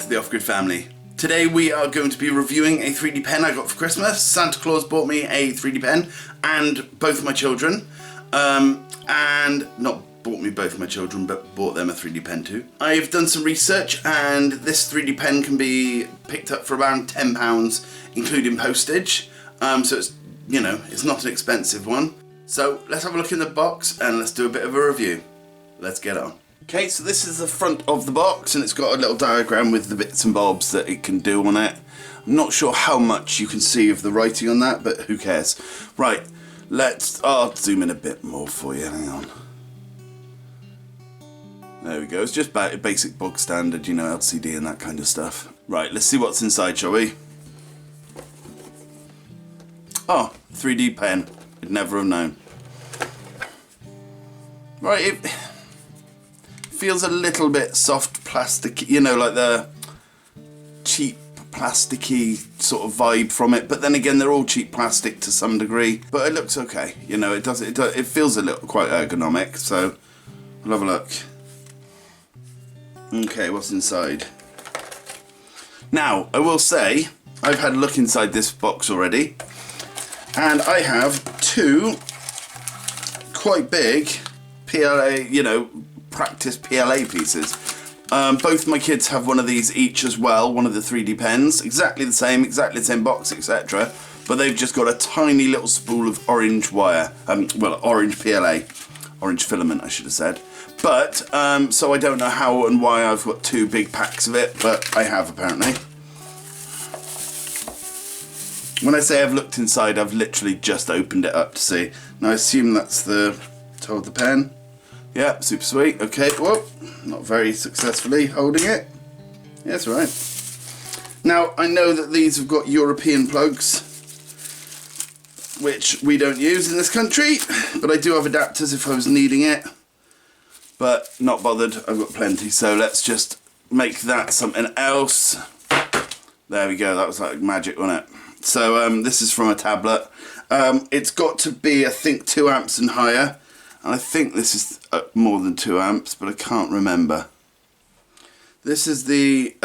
to the Off Grid family. Today we are going to be reviewing a 3D pen I got for Christmas. Santa Claus bought me a 3D pen and both of my children. And not bought me both my children, but bought them a 3D pen too. I've done some research and this 3D pen can be picked up for around £10, including postage. So it's, you know, it's not an expensive one. So let's have a look in the box and let's do a bit of a review. Let's get on. Okay, so this is the front of the box and it's got a little diagram with the bits and bobs that it can do on it. I'm not sure how much you can see of the writing on that, but who cares. Right, I'll zoom in a bit more for you, hang on. There we go, it's just basic bog standard, you know, LCD and that kind of stuff. Right, let's see what's inside, shall we? Oh, 3D pen, I'd never have known. Right, it feels a little bit soft plastic, you know, like the cheap plasticky sort of vibe from it, but then again they're all cheap plastic to some degree, but it looks okay, you know, it feels a little quite ergonomic, so we'll have a look. Okay, what's inside? Now, I will say, I've had a look inside this box already, and I have two quite big PLA, you know, practice PLA pieces. Both my kids have one of these each as well, one of the 3D pens, exactly the same box, etc. But they've just got a tiny little spool of orange wire, well, orange PLA, orange filament I should have said. But, so I don't know how and why I've got two big packs of it, but I have apparently. When I say I've looked inside, I've literally just opened it up to see. Now I assume that's the toe of the pen. Yeah, super sweet. Okay, whoa, not very successfully holding it. Yeah, that's right. Now, I know that these have got European plugs, which we don't use in this country, but I do have adapters if I was needing it. But not bothered, I've got plenty, so let's just make that something else. There we go, that was like magic, wasn't it? So this is from a tablet. It's got to be, I think, 2 amps and higher. And I think this is more than 2 amps, but I can't remember. This is the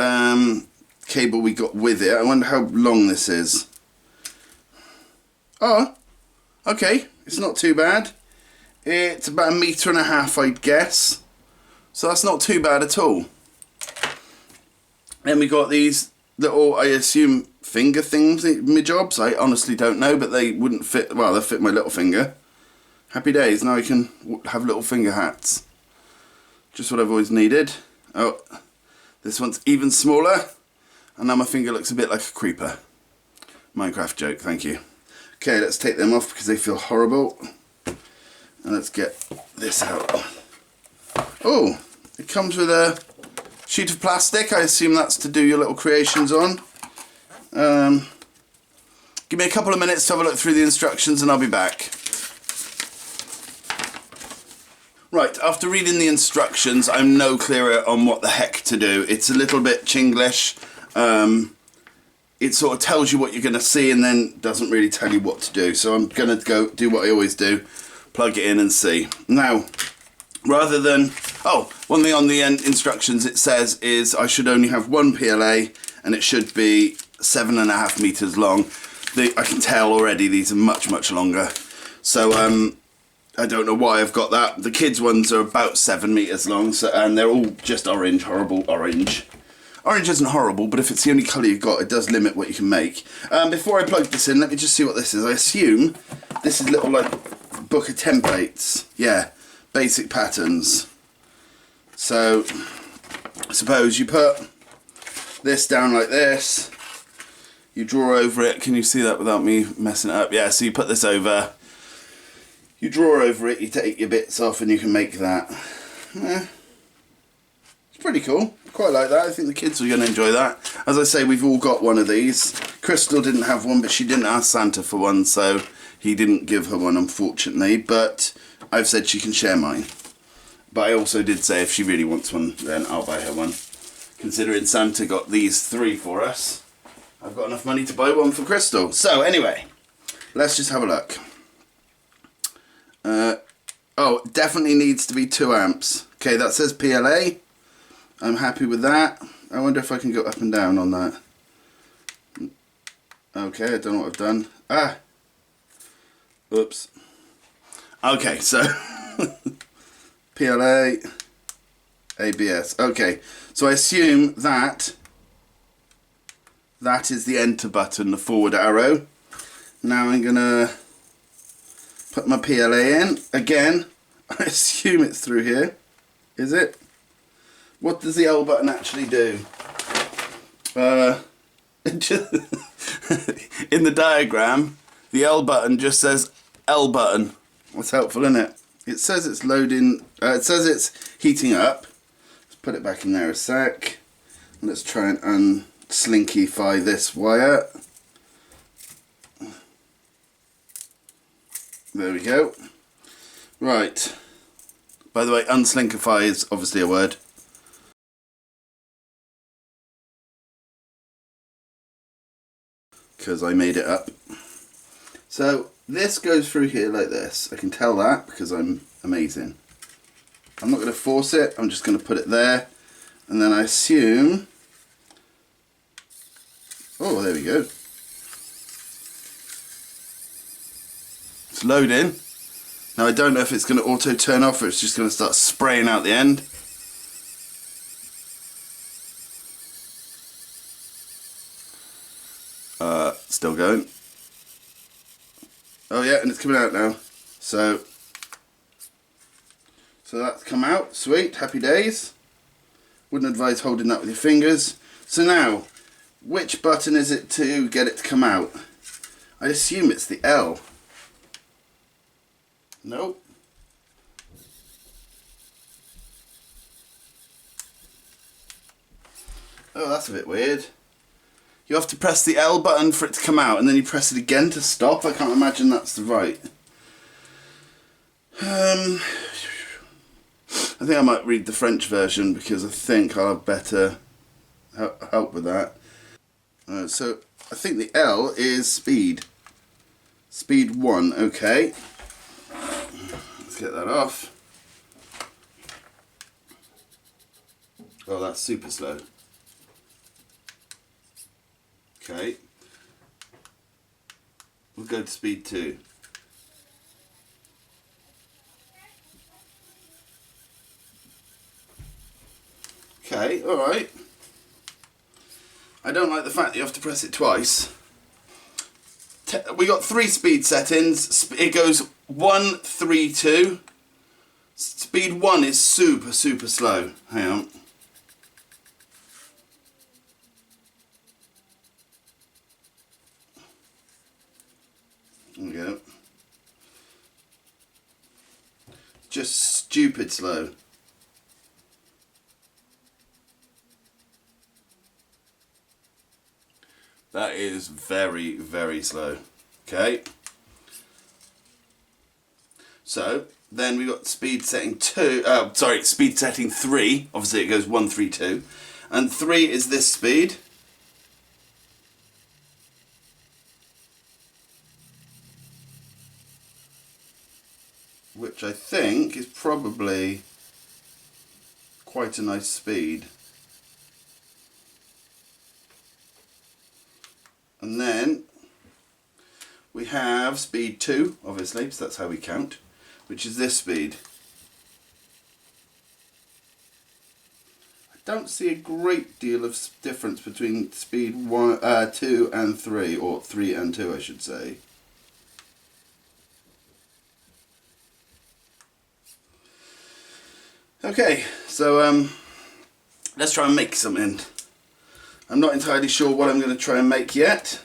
cable we got with it. I wonder how long this is. Oh, okay, it's not too bad. It's about 1.5 meters, I'd guess. So that's not too bad at all. Then we got these little, I assume, finger things, my jobs. I honestly don't know, but they wouldn't fit, well, they fit my little finger. Happy days, now I can have little finger hats. Just what I've always needed. Oh, this one's even smaller. And now my finger looks a bit like a creeper. Minecraft joke, thank you. Okay, let's take them off because they feel horrible. And let's get this out. Oh, it comes with a sheet of plastic. I assume that's to do your little creations on. Give me a couple of minutes to have a look through the instructions and I'll be back. Right, after reading the instructions, I'm no clearer on what the heck to do. It's a little bit Chinglish. It sort of tells you what you're going to see and then doesn't really tell you what to do. So I'm going to go do what I always do, plug it in and see. Now, rather than... Oh, one thing on the instructions it says is I should only have one PLA and it should be 7.5 meters long. I can tell already these are much, much longer. So, I don't know why I've got that. The kids' ones are about 7 meters long, so, and they're all just orange, horrible orange. Orange isn't horrible, but if it's the only colour you've got, it does limit what you can make. Before I plug this in, let me just see what this is. I assume this is little, like, book of templates. Yeah, basic patterns. So, I suppose you put this down like this. You draw over it. Can you see that without me messing it up? Yeah, so you put this over. You draw over it, you take your bits off and you can make that. It's pretty cool. Quite like that. I think the kids are going to enjoy that. As I say, we've all got one of these. Crystal didn't have one, but she didn't ask Santa for one, so he didn't give her one, unfortunately. But I've said she can share mine. But I also did say if she really wants one, then I'll buy her one. Considering Santa got these 3 for us, I've got enough money to buy one for Crystal. So anyway, let's just have a look. Oh, it definitely needs to be 2 amps. Okay, that says PLA. I'm happy with that. I wonder if I can go up and down on that. Okay, I don't know what I've done. Ah! Oops. Okay, so PLA, ABS. Okay, so I assume that is the enter button, the forward arrow. Now I'm gonna put my PLA in again. I assume it's through here. Is it? What does the L button actually do? In the diagram, the L button just says L button. That's helpful, isn't it? It says it's loading, it says it's heating up. Let's put it back in there a sec. Let's try and unslinkify this wire. There we go. Right. By the way, unslinkify is obviously a word. Because I made it up. So this goes through here like this. I can tell that because I'm amazing. I'm not going to force it, I'm just going to put it there. And then I assume... Oh, there we go. It's loading. Now I don't know if it's going to auto turn off or it's just going to start spraying out the end. Still going. Oh yeah, and it's coming out now. So that's come out. Sweet, happy days. Wouldn't advise holding that with your fingers. So now, which button is it to get it to come out? I assume it's the L. Nope. Oh, that's a bit weird. You have to press the L button for it to come out and then you press it again to stop. I can't imagine that's the right. I think I might read the French version because I think I'll have better help with that. So I think the L is speed. Speed 1, okay. Let's get that off. Oh, that's super slow. Okay. We'll go to speed 2. Okay, alright. I don't like the fact that you have to press it twice. We got 3 speed settings. It goes 1, 3, 2. Speed 1 is super slow. Hang on. There we go. Just stupid slow. That is very slow. Okay. So then we got speed setting 2. Speed setting 3. Obviously it goes 1, 3, 2, and 3 is this speed. Which I think is probably quite a nice speed. And then we have speed 2, obviously, because that's how we count, which is this speed. I don't see a great deal of difference between speed 2 and 3, or 3 and 2 I should say. Okay, so let's try and make something. I'm not entirely sure what I'm going to try and make yet.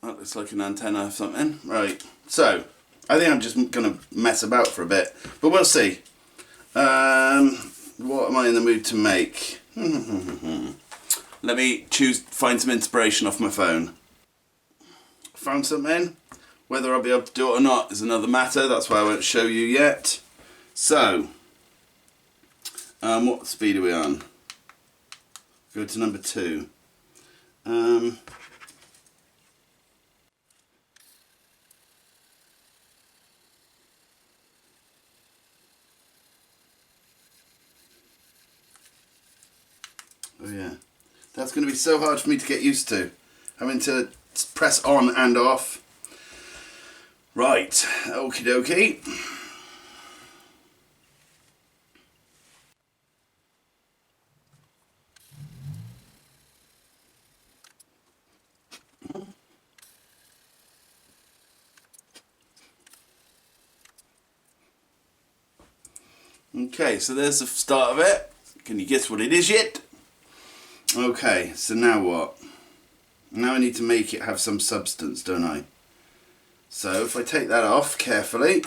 That looks like an antenna or something. Right, so I think I'm just going to mess about for a bit, but we'll see. What am I in the mood to make? Let me find some inspiration off my phone. Found something. Whether I'll be able to do it or not is another matter. That's why I won't show you yet. So, what speed are we on? Go to number 2. yeah. That's going to be so hard for me to get used to. Having to press on and off. Right, okie dokie. Okay, so there's the start of it. Can you guess what it is yet? Okay, so now what? Now I need to make it have some substance, don't I? So if I take that off carefully,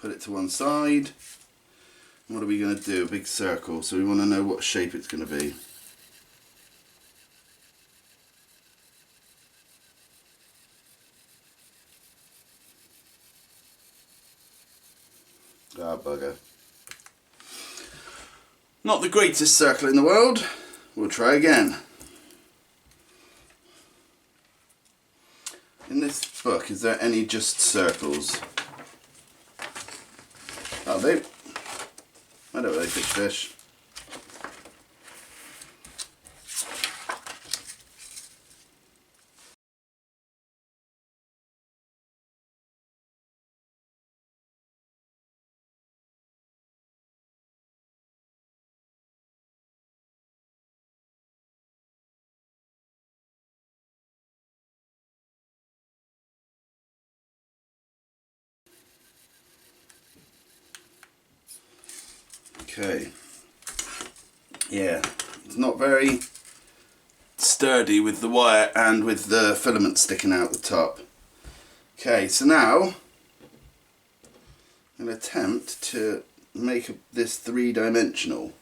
put it to one side, what are we going to do? A big circle, so we want to know what shape it's going to be. Ah, bugger. Not the greatest circle in the world. We'll try again. In this book, is there any just circles? Are they? I don't really think fish. Okay. Yeah, it's not very sturdy with the wire and with the filament sticking out the top. Okay, so now I'm going to attempt to make this three-dimensional.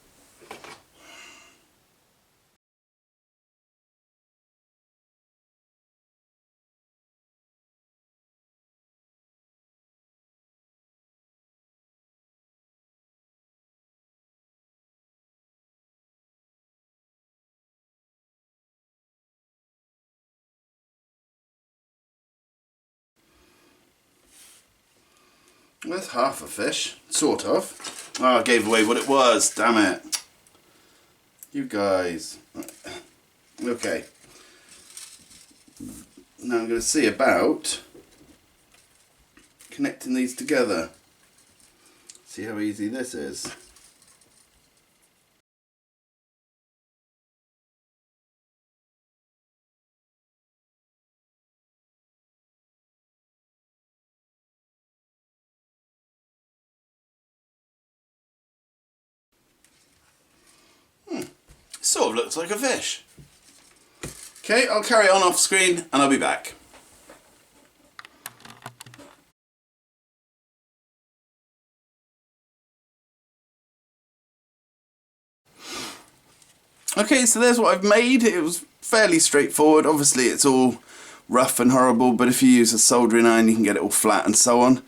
That's half a fish, sort of. Oh, I gave away what it was, damn it. You guys. Okay. Now I'm going to see about connecting these together. See how easy this is. Sort of looks like a fish. Okay, I'll carry on off screen and I'll be back. Okay, so there's what I've made. It was fairly straightforward. Obviously it's all rough and horrible, but if you use a soldering iron you can get it all flat and so on.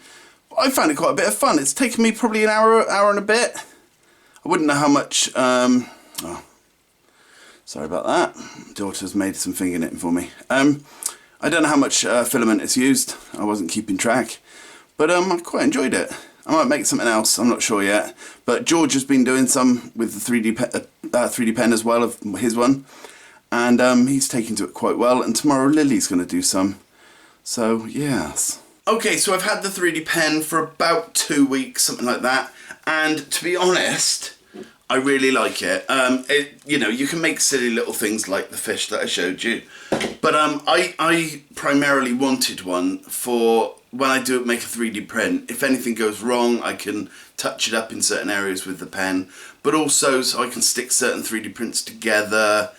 I found it quite a bit of fun. It's taken me probably an hour and a bit. I wouldn't know how much... oh, sorry about that. Daughter's made some finger knitting for me. I don't know how much filament it's used. I wasn't keeping track. But I quite enjoyed it. I might make something else, I'm not sure yet. But George has been doing some with the 3D pen as well, of his one. And he's taken to it quite well. And tomorrow Lily's going to do some. So, yes. Okay, so I've had the 3D pen for about 2 weeks, something like that. And to be honest, I really like it. You know, you can make silly little things like the fish that I showed you. But I primarily wanted one for when I do make a 3D print. If anything goes wrong, I can touch it up in certain areas with the pen. But also so I can stick certain 3D prints together.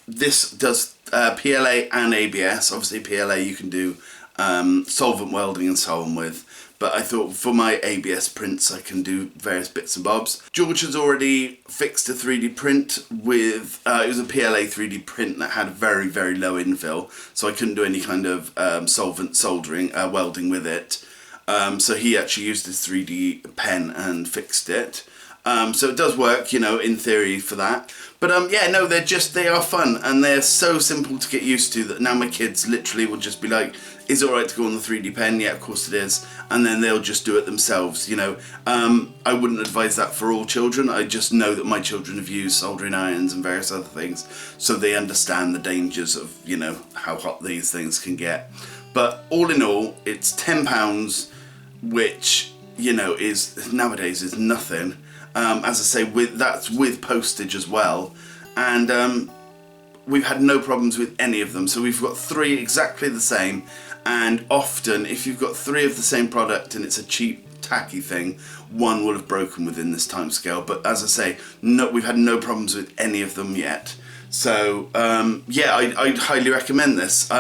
This does PLA and ABS. Obviously PLA you can do solvent welding and so on with. But I thought for my ABS prints I can do various bits and bobs. George has already fixed a 3D print with, it was a PLA 3D print that had very, very low infill, so I couldn't do any kind of solvent soldering, welding with it. So he actually used his 3D pen and fixed it. So it does work, you know, in theory for that. But yeah, no, they are fun, and they're so simple to get used to that now my kids literally will just be like, is it alright to go on the 3D pen? Yeah, of course it is. And then they'll just do it themselves, you know. I wouldn't advise that for all children. I just know that my children have used soldering irons and various other things, so they understand the dangers of, you know, how hot these things can get. But all in all, it's £10, which, you know, is nowadays is nothing. As I say, that's with postage as well, and we've had no problems with any of them. So we've got 3 exactly the same, and often if you've got 3 of the same product and it's a cheap tacky thing, one will have broken within this time scale. But as I say, no, we've had no problems with any of them yet. So yeah, I'd highly recommend this.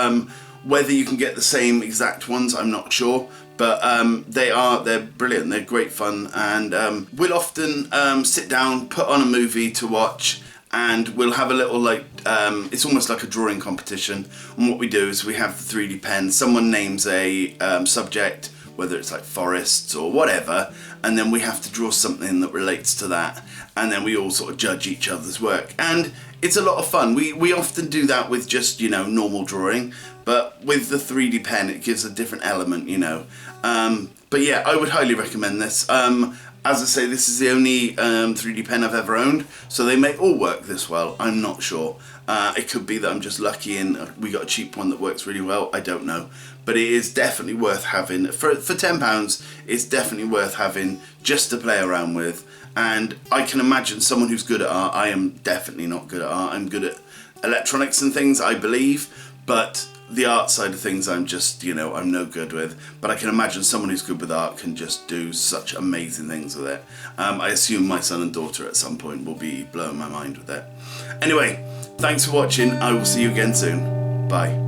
Whether you can get the same exact ones, I'm not sure. But they're brilliant, they're great fun, and we'll often sit down, put on a movie to watch, and we'll have a little, like, it's almost like a drawing competition. And what we do is we have the 3D pen, someone names a subject, whether it's like forests or whatever, and then we have to draw something that relates to that, and then we all sort of judge each other's work. And it's a lot of fun. We often do that with just, you know, normal drawing, but with the 3D pen it gives a different element, you know. But yeah, I would highly recommend this. As I say, this is the only 3D pen I've ever owned, so they may all work this well, I'm not sure. It could be that I'm just lucky and we got a cheap one that works really well, I don't know. But it is definitely worth having. For £10, it's definitely worth having just to play around with. And I can imagine someone who's good at art. I am definitely not good at art. I'm good at electronics and things, I believe, but the art side of things I'm just, you know, I'm no good with. But I can imagine someone who's good with art can just do such amazing things with it. I assume my son and daughter at some point will be blowing my mind with it. Anyway, thanks for watching. I will see you again soon. Bye.